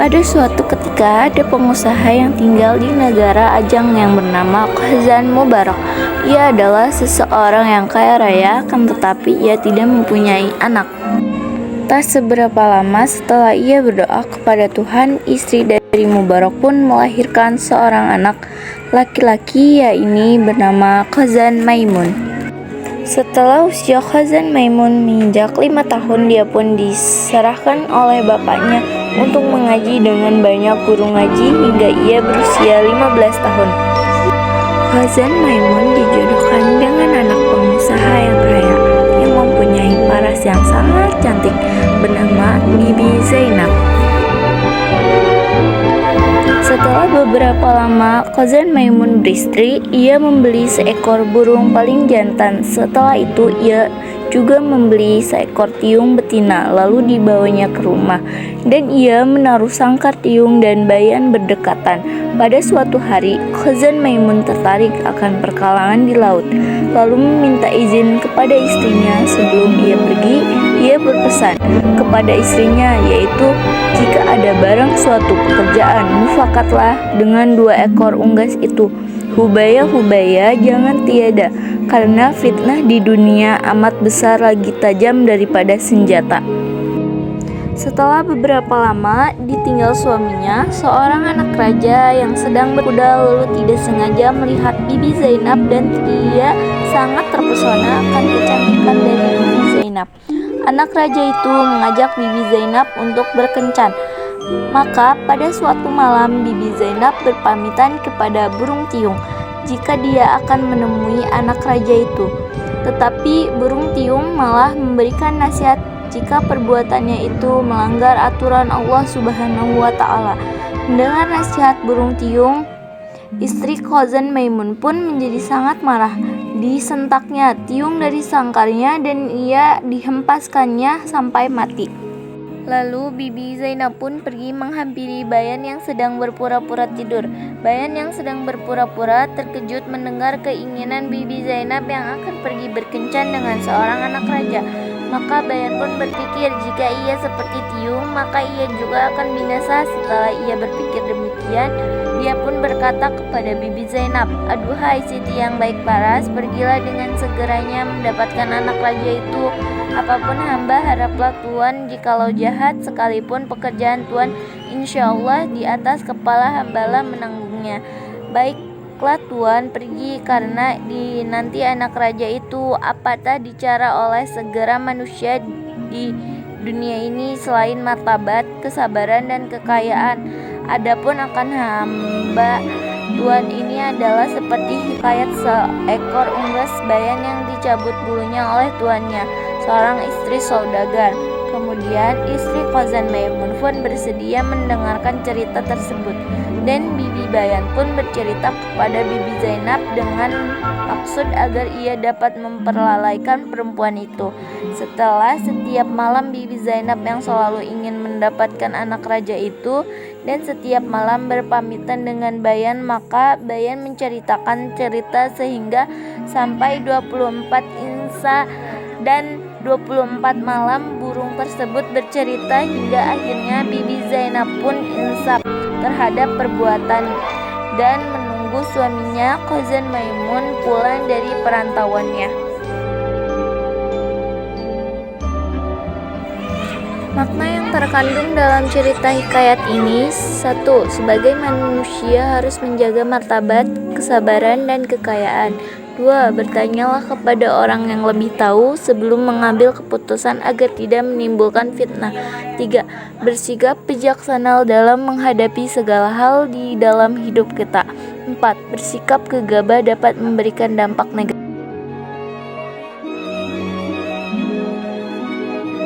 Pada suatu ketika ada pengusaha yang tinggal di negara Ajang yang bernama Khazan Mubarak. Ia adalah seseorang yang kaya raya, akan tetapi ia tidak mempunyai anak. Tak seberapa lama setelah ia berdoa kepada Tuhan, istri dari Mubarak pun melahirkan seorang anak laki-laki, yaitu bernama Khazan Maimun. Setelah usia Khazan Maimun menginjak 5 tahun, dia pun diserahkan oleh bapaknya untuk mengaji dengan banyak guru ngaji hingga ia berusia 15 tahun. Khazan Maimun dijodohkan dengan anak pengusaha yang kaya yang mempunyai paras yang sangat cantik bernama Bibi Zainab. Setelah beberapa lama Khazan Maimun beristri, ia membeli seekor burung paling jantan. Setelah itu ia juga membeli seekor tiung betina, lalu dibawanya ke rumah, dan ia menaruh sangkar tiung dan bayan berdekatan. Pada suatu hari, Khazan Maimun tertarik akan perkalangan di laut, lalu meminta izin kepada istrinya. Sebelum ia pergi, ia berpesan kepada istrinya, yaitu jika ada barang suatu pekerjaan, mufakatlah dengan 2 ekor unggas itu. Hubaya, jangan tiada, karena fitnah di dunia amat besar lagi tajam daripada senjata. Setelah beberapa lama ditinggal suaminya, seorang anak raja yang sedang berkuda lalu tidak sengaja melihat Bibi Zainab dan ia sangat terpesona akan kecantikan dari Bibi Zainab. Anak raja itu mengajak Bibi Zainab untuk berkencan. Maka pada suatu malam Bibi Zainab berpamitan kepada burung tiung jika dia akan menemui anak raja itu. Tetapi burung tiung malah memberikan nasihat jika perbuatannya itu melanggar aturan Allah Subhanahu wa Ta'ala. Mendengar nasihat burung tiung, istri Khazan Maimun pun menjadi sangat marah. Disentaknya tiung dari sangkarnya dan ia dihempaskannya sampai mati. Lalu Bibi Zainab pun pergi menghampiri Bayan yang sedang berpura-pura tidur. Bayan yang sedang berpura-pura terkejut mendengar keinginan Bibi Zainab yang akan pergi berkencan dengan seorang anak raja. Maka Bayan pun berpikir jika ia seperti tiung, maka ia juga akan binasa. Setelah ia berpikir demikian, dia pun berkata kepada Bibi Zainab, "Aduhai Siti yang baik paras, pergilah dengan segeranya mendapatkan anak raja itu. Apapun hamba haraplah Tuhan, jikalau jahat sekalipun pekerjaan Tuhan, insya Allah di atas kepala hambalah menanggungnya. Baiklah Tuhan, pergi, karena nanti anak raja itu apatah dicara oleh segera manusia di dunia ini selain martabat, kesabaran, dan kekayaan. Adapun akan hamba Tuhan ini adalah seperti hikayat seekor unggas bayan yang dicabut bulunya oleh tuannya, seorang istri saudagar." Kemudian istri Khazan Maimun pun bersedia mendengarkan cerita tersebut, dan Bibi Bayan pun bercerita kepada Bibi Zainab dengan maksud agar ia dapat memperlalaikan perempuan itu. Setelah setiap malam Bibi Zainab yang selalu ingin mendapatkan anak raja itu dan setiap malam berpamitan dengan Bayan, maka Bayan menceritakan cerita sehingga sampai 24 insa dan 24 malam burung tersebut bercerita hingga akhirnya Bibi Zainab pun insaf terhadap perbuatan dan menunggu suaminya Khazan Maimun pulang dari perantauannya. Makna yang terkandung dalam cerita hikayat ini: 1. Sebagai manusia harus menjaga martabat, kesabaran, dan kekayaan. 2. Bertanyalah kepada orang yang lebih tahu sebelum mengambil keputusan agar tidak menimbulkan fitnah. 3. Bersikap bijaksana dalam menghadapi segala hal di dalam hidup kita. 4. Bersikap gegabah dapat memberikan dampak negatif.